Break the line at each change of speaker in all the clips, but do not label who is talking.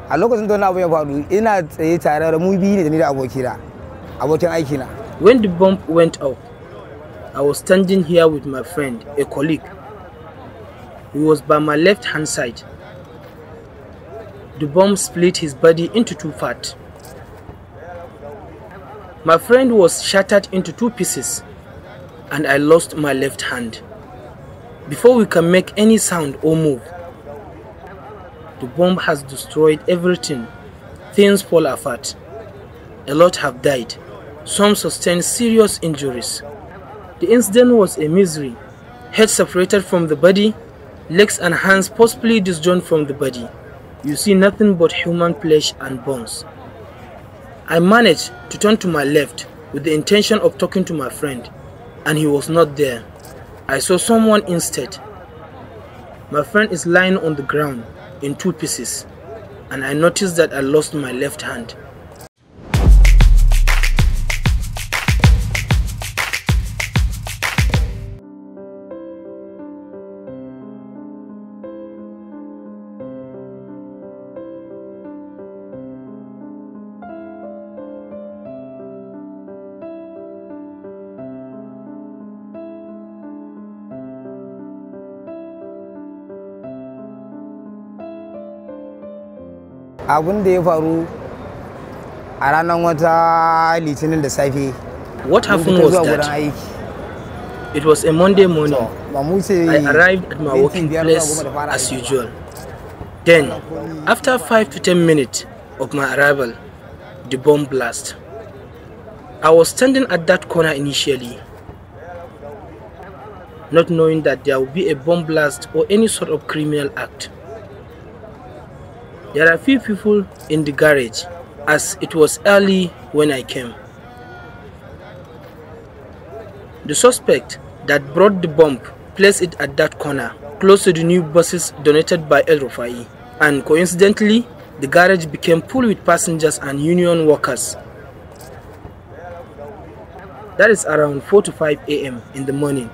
A lokacin da abu ya faru ina tsaye tare da mu biyu ne da ni da abokina, abokin aikina.
When the bomb went off, I was standing here with my friend, a colleague. He was by my left-hand side. The bomb split his body into 2 parts. My friend was shattered into 2 pieces, and I lost my left hand. Before we can make any sound or move, the bomb has destroyed everything. Things fall apart. A lot have died. Some sustained serious injuries. The incident was a misery. Head separated from the body, legs and hands possibly disjoined from the body. You see nothing but human flesh and bones. I managed to turn to my left with the intention of talking to my friend, and he was not there. I saw someone instead. My friend is lying on the ground in 2 pieces, and I noticed that I lost my left hand.
Abun da ya faru a ranar wata Litinin da safe.
What happened was that it was a Monday morning. I arrived at my working place as usual. Then, after 5 to 10 minutes of my arrival, the bomb blast. I was standing at that corner initially, not knowing that there would be a bomb blast or any sort of criminal act. There are few people in the garage, as it was early when I came. The suspect that brought the bomb placed it at that corner, close to the new buses donated by El Rufai, and coincidentally, the garage became full with passengers and union workers. That is around 4 to 5 a.m. in the morning.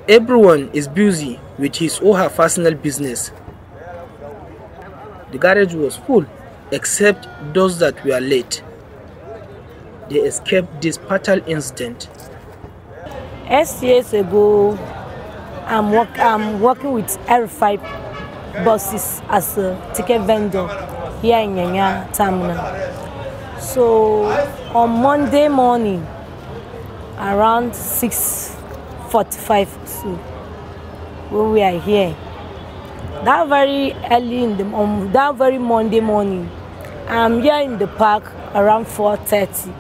Everyone is busy with his or her personal business. The garage was full, except those that were late. They escaped this fatal incident.
8 years ago, I'm working with R5 buses as a ticket vendor here in Nyanya terminal. So on Monday morning, around 6:45, so when we are here, that very early in the that very Monday morning, I'm here in the park around 4:30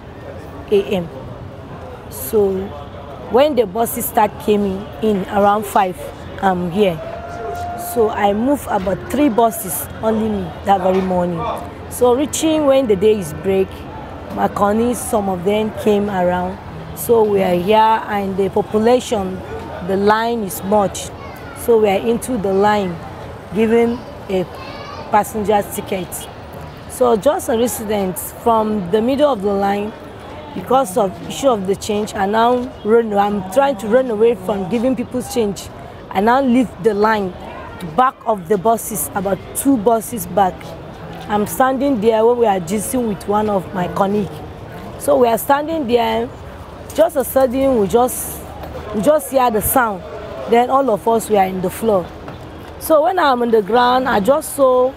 a.m. So when the buses start coming in around 5, I'm here. So I move about 3 buses only me that very morning. So reaching when the day is break, my colleagues, some of them came around. So we are here, and the population, the line is much. So we are into the line, giving a passenger ticket. So just a resident from the middle of the line, because of issue of the change, I'm trying to run away from giving people change. I now leave the line to back of the buses, about 2 buses back. I'm standing there where we are gisting with one of my colleagues. So we are standing there, just a sudden we just hear the sound. Then all of us were in the floor. So when I'm on the ground, I just saw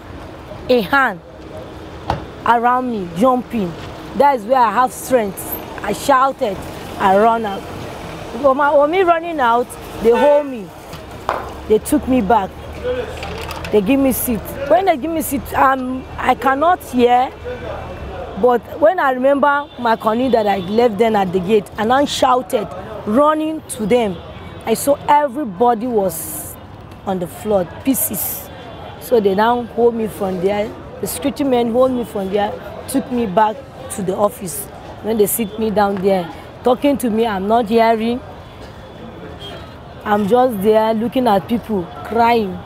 a hand around me jumping. That is where I have strength. I shouted, I ran out. When me running out, they hold me. They took me back. They give me seat. When they give me seat, I cannot hear. But when I remember my colleague that I left them at the gate, and I shouted, running to them, I saw everybody was on the floor, pieces. So they now hold me from there. The security men hold me from there, took me back to the office. When they sit me down there, talking to me, I'm not hearing. I'm just there looking at people crying.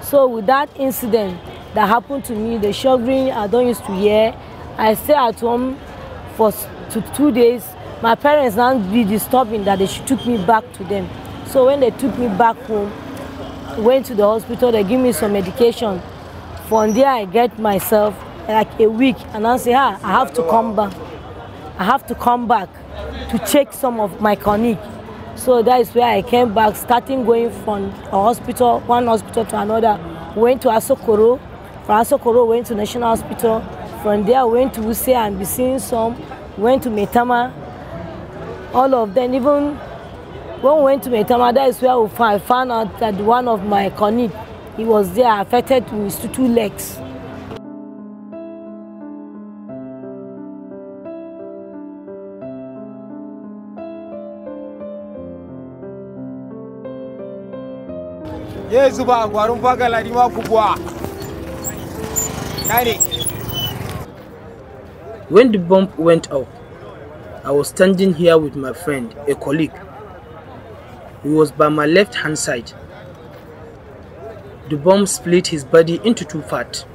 So with that incident that happened to me, the shoving I don't used to hear, I stay at home for 2 days. My parents now be disturbing that they took me back to them. So when they took me back home, went to the hospital, they give me some medication From there, I get myself like a week, and I say, I have to come back. I have to come back to check some of my colleagues. So that is where I came back, starting going from a hospital, one hospital to another. Went to Asokoro. From Asokoro, went to National Hospital. From there, went to Use and be seeing some. Went to Metama. All of them, even when we went to Metama, that is where I found out that one of my colleagues, he was there affected with two legs.
When the bomb went off, I was standing here with my friend, a colleague. He was by my left hand side. The bomb split his body into two parts.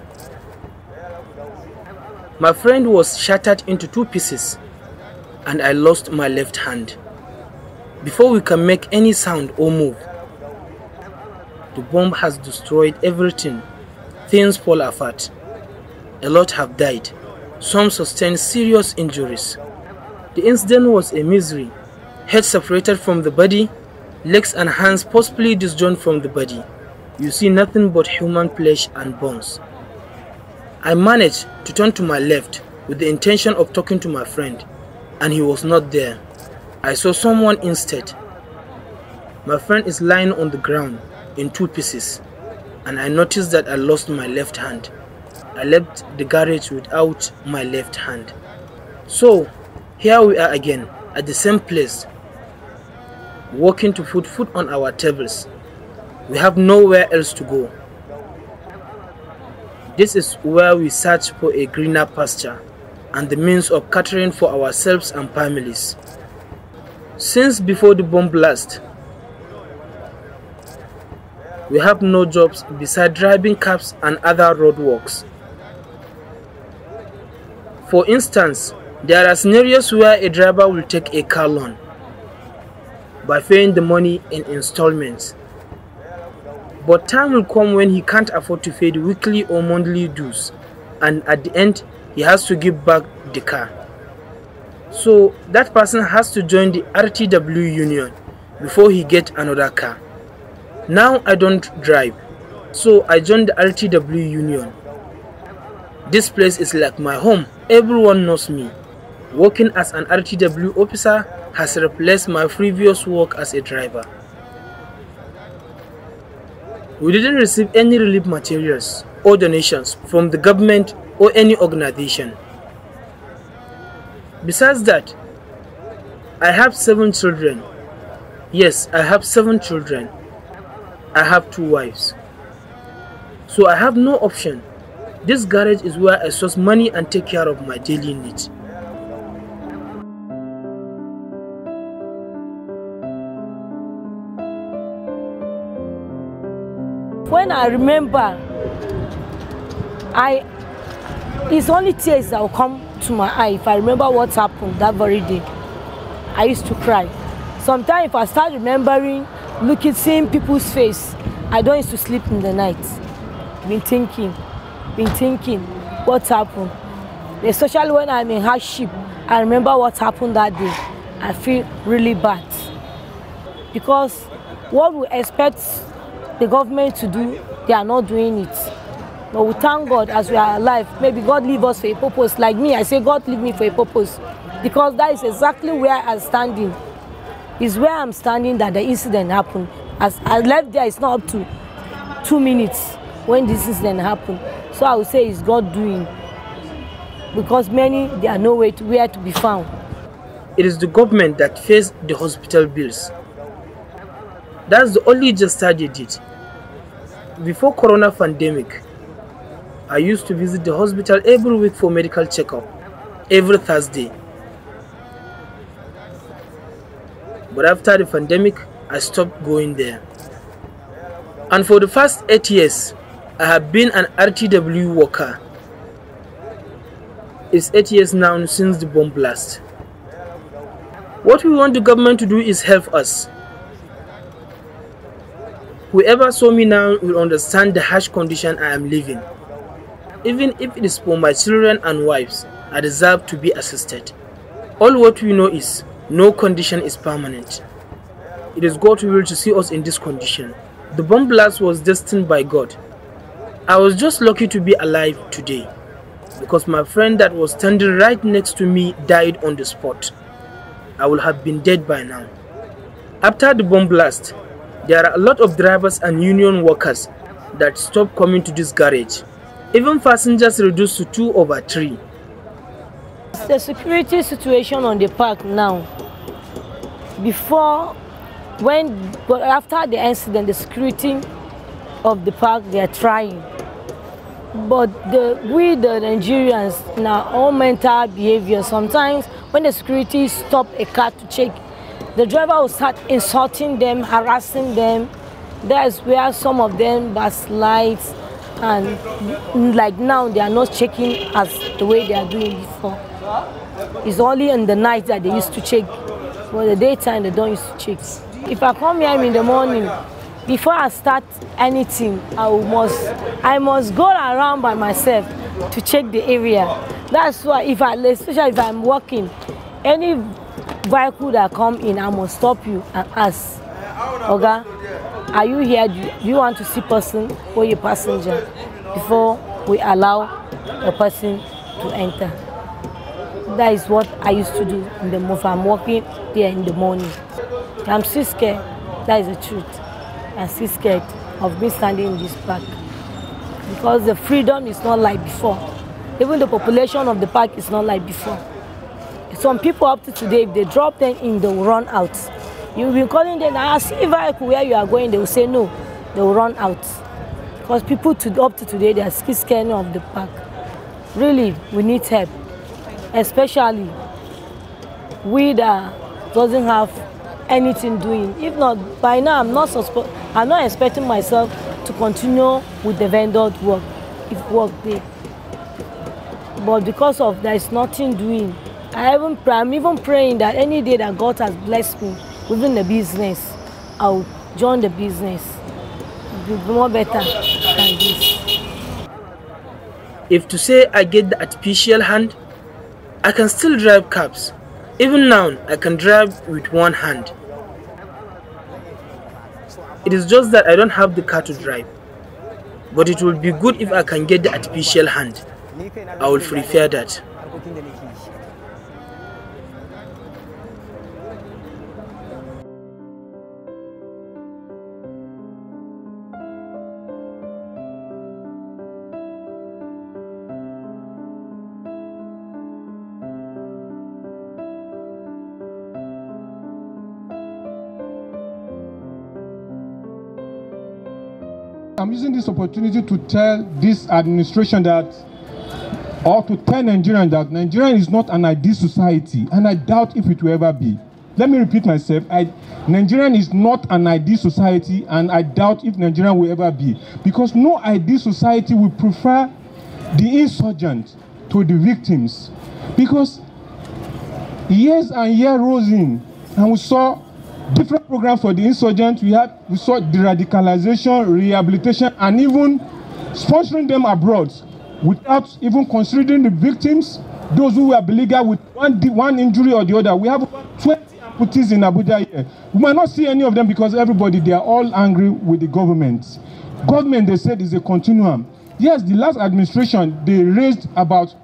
My friend was shattered into two pieces, and I lost my left hand. Before we can make any sound or move, the bomb has destroyed everything. Things fall apart. A lot have died. Some sustained serious injuries. The incident was a misery. Head separated from the body, legs and hands possibly disjoined from the body. You see nothing but human flesh and bones. I managed to turn to my left with the intention of talking to my friend, and he was not there. I saw someone instead. My friend is lying on the ground in two pieces, and I noticed that I lost my left hand. I left the garage without my left hand. So, here we are again, at the same place, working to put food on our tables. We have nowhere else to go. This is where we search for a greener pasture and the means of catering for ourselves and families. Since before the bomb blast, we have no jobs beside driving cabs and other road works. For instance, there are scenarios where a driver will take a car loan by paying the money in installments. But time will come when he can't afford to pay the weekly or monthly dues, and at the end, he has to give back the car. So that person has to join the RTW union before he gets another car. Now I don't drive, so I joined the RTW union. This place is like my home. Everyone knows me. Working as an RTW officer has replaced my previous work as a driver. We didn't receive any relief materials or donations from the government or any organization. Besides that, I have 7 children. Yes, I have 7 children. I have 2 wives. So I have no option. This garage is where I source money and take care of my daily needs.
When I remember, it's only tears that will come to my eye if I remember what happened that very day. I used to cry. Sometimes if I start remembering, seeing people's face, I don't used to sleep in the night. Been thinking, what happened? Especially when I'm in hardship, I remember what happened that day. I feel really bad. Because what we expect the government to do, they are not doing it. But we thank God as we are alive. Maybe God leave us for a purpose. Like me, I say God leave me for a purpose. Because that is exactly where I'm standing. It's where I'm standing that the incident happened. As I left there, it's not up to 2 minutes when this incident happened. So I would say it's God doing. Because many, they are nowhere where to be found.
It is the government that pays the hospital bills. That's the only gesture they did. Before corona pandemic, I used to visit the hospital every week for medical checkup, every Thursday. But after the pandemic, I stopped going there. And for the past 8 years, I have been an RTW worker. It's 8 years now since the bomb blast. What we want the government to do is help us. Whoever saw me now will understand the harsh condition I am living. even if it is for my children and wives, I deserve to be assisted. All what we know is, no condition is permanent. It is God's will to see us in this condition. The bomb blast was destined by God. I was just lucky to be alive today, because my friend that was standing right next to me died on the spot. I would have been dead by now. After the bomb blast, there are a lot of drivers and union workers that stopped coming to this garage. Even passengers reduced to 2/3.
The security situation on the park now, after the incident, the security of the park, they are trying. But we the Nigerians, now all mental behavior, sometimes when the security stop a car to check, the driver will start insulting them, harassing them. That's where some of them backslide, and like now they are not checking as the way they are doing before. It's only in the night that they used to check. For the daytime they don't used to check. If I come here in the morning, before I start anything, I must go around by myself to check the area. That's why especially if I'm walking, any vehicle that come in, I must stop you and ask, "Oga, are you here? Do you want to see person or your passenger?" Before we allow a person to enter. That is what I used to do in the morning. I'm walking there in the morning. I'm still scared. That is the truth. I'm still scared of me standing in this park, because the freedom is not like before. Even the population of the park is not like before. Some people up to today, if they drop them in, they will run out. You'll be calling them, "I see a vehicle where you are going," they will say no, they will run out. Because people up to today, they are still scared of the park. Really, we need help, especially we that doesn't have anything doing. If not, by now I'm not expecting myself to continue with the vendor work, if work there. But because of there is nothing doing, I'm even praying that any day that God has blessed me within the business, I'll join the business. It'll be more better than this.
If to say I get the artificial hand, I can still drive cabs. Even now, I can drive with one hand. It is just that I don't have the car to drive. But it will be good if I can get the artificial hand. I will prefer that.
I'm using this opportunity to tell this administration that, or to tell Nigerians that Nigeria is not an ideal society, and I doubt if it will ever be. Let me repeat myself. Nigeria is not an ideal society, and I doubt if Nigeria will ever be. Because no ideal society will prefer the insurgent to the victims. Because years and years rose in, and we saw different programs for the insurgents. We saw de-radicalization, rehabilitation, and even sponsoring them abroad without even considering the victims, those who were beleaguered with one injury or the other. We have about 20 amputees in Abuja here. We might not see any of them because everybody, they are all angry with the government. Government, they said, is a continuum. Yes, the last administration, they raised about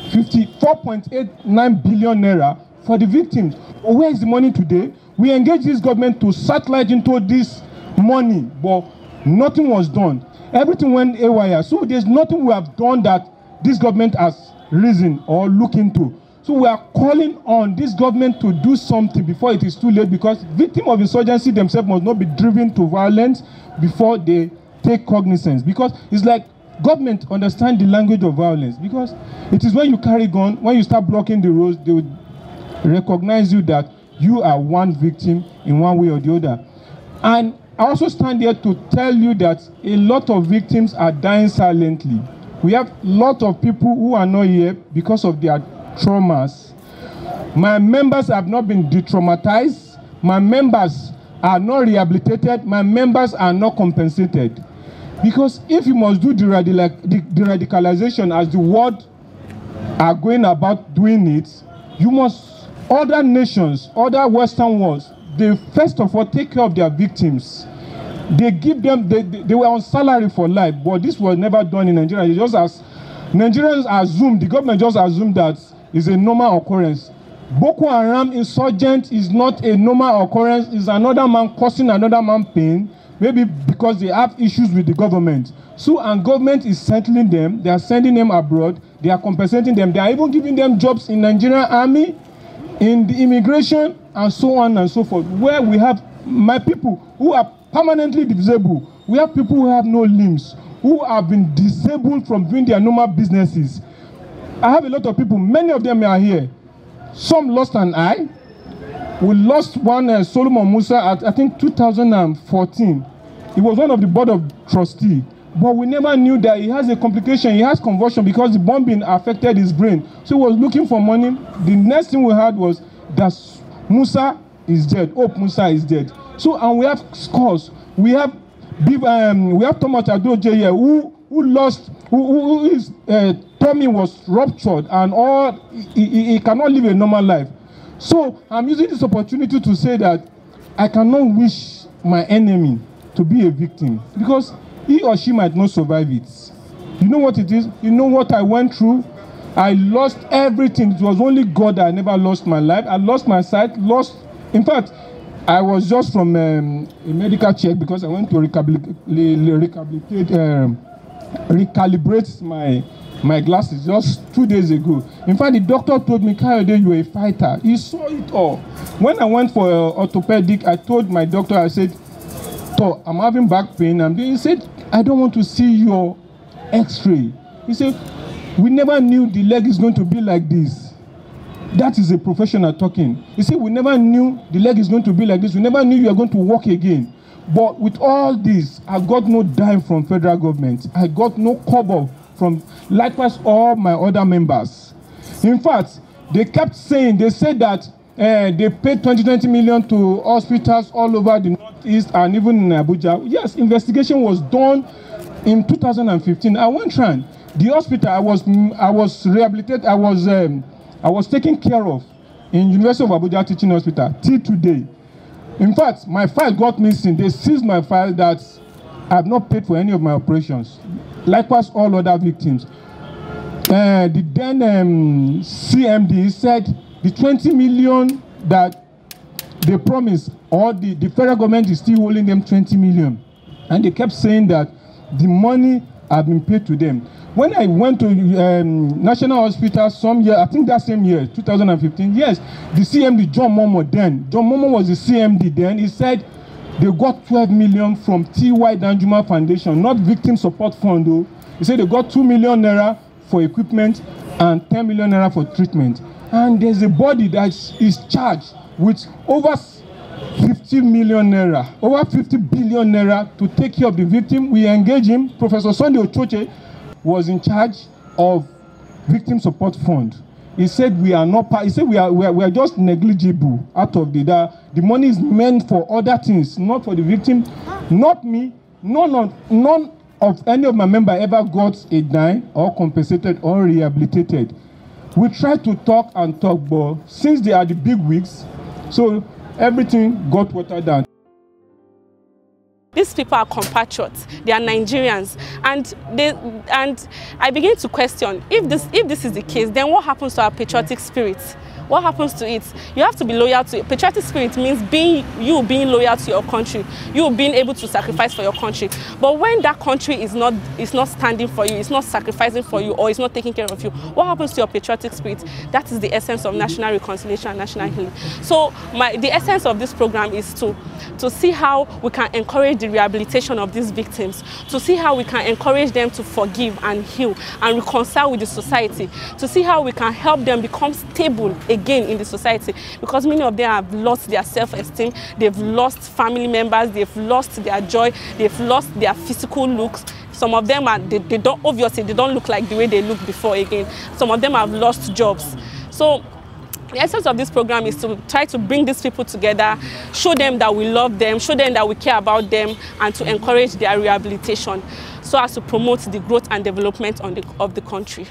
54.89 billion naira for the victims. But where is the money today? We engaged this government to satellite into this money, but nothing was done. Everything went haywire. So there's nothing we have done that this government has risen or looked into. So we are calling on this government to do something before it is too late, because victims of insurgency themselves must not be driven to violence before they take cognizance. Because it's like government understand the language of violence. Because it is when you carry gun, when you start blocking the roads, they will recognize you that you are one victim in one way or the other. And I also stand here to tell you that a lot of victims are dying silently. We have a lot of people who are not here because of their traumas. My members have not been de-traumatized. My members are not rehabilitated. My members are not compensated. Because if you must do the radicalization as the world are going about doing it, you must, other nations, other Western worlds, they first of all take care of their victims. They give them, they were on salary for life, but this was never done in Nigeria. Nigerians assumed, the government just assumed that it's a normal occurrence. Boko Haram insurgent is not a normal occurrence, it's another man causing another man pain, maybe because they have issues with the government. So, and government is settling them, they are sending them abroad, they are compensating them, they are even giving them jobs in Nigerian army, in the immigration, and so on and so forth, where we have my people who are permanently disabled, we have people who have no limbs, who have been disabled from doing their normal businesses. I have a lot of people, many of them are here. Some lost an eye. We lost one, Solomon Musa, at I think 2014. He was one of the board of trustees. But we never knew that he has a complication, he has convulsion because the bombing affected his brain. So he was looking for money. The next thing we heard was that Musa is dead, Hope Musa is dead. So, and we have scores. We have Thomas Adoje here who lost, his tummy was ruptured and all, he cannot live a normal life. So I'm using this opportunity to say that I cannot wish my enemy to be a victim because he or she might not survive it. You know what it is? You know what I went through? I lost everything. It was only God that I never lost my life. I lost my sight, in fact, I was just from a medical check because I went to recalibrate my glasses just 2 days ago. In fact, the doctor told me, Kayode, you are a fighter. He saw it all. When I went for orthopedic, I told my doctor, I said, I'm having back pain. And he said, I don't want to see your x-ray. He said, we never knew the leg is going to be like this. That is a professional talking. He said, we never knew the leg is going to be like this. We never knew you are going to walk again. But with all this, I got no dime from federal government. I got no kobo from, likewise, all my other members. In fact, they kept saying, they said that they paid 20 million to hospitals all over the Northeast and even in Abuja. Yes, investigation was done in 2015. I went round. The hospital I was rehabilitated, I was taken care of in University of Abuja Teaching Hospital till today. In fact, my file got missing. They seized my file that I have not paid for any of my operations. Likewise, all other victims. The then CMD said the 20 million that they promised, or the federal government is still holding them 20 million. And they kept saying that the money had been paid to them. When I went to National Hospital some year, I think that same year, 2015, yes, the CMD, John Momo was the CMD then, he said they got 12 million from T.Y. Danjuma Foundation, not Victim Support Fund though. He said they got 2 million naira for equipment and 10 million naira for treatment. And there's a body that is charged with over 50 million naira, over 50 billion naira to take care of the victim. We engage him. Professor Sunday Ochoche was in charge of Victim Support Fund. He said we are not part, he said we are just negligible out of the money is meant for other things, not for the victim. Not me, none of any of my members ever got a dime or compensated or rehabilitated. We try to talk and talk, but since they are the big wigs, so everything got watered down.
These people are compatriots, they are Nigerians, and I begin to question, if this is the case, then what happens to our patriotic spirit? What happens to it? You have to be loyal to it. Patriotic spirit means being loyal to your country, you being able to sacrifice for your country. But when that country is not standing for you, it's not sacrificing for you, or it's not taking care of you, what happens to your patriotic spirit? That is the essence of national reconciliation and national healing. So the essence of this program is to see how we can encourage the rehabilitation of these victims, to see how we can encourage them to forgive and heal and reconcile with the society, to see how we can help them become stable again in the society, because many of them have lost their self-esteem, they've lost family members, they've lost their joy, they've lost their physical looks. Some of them they don't look like the way they looked before again. Some of them have lost jobs. So The essence of this program is to try to bring these people together, show them that we love them, show them that we care about them, and to encourage their rehabilitation so as to promote the growth and development of the country.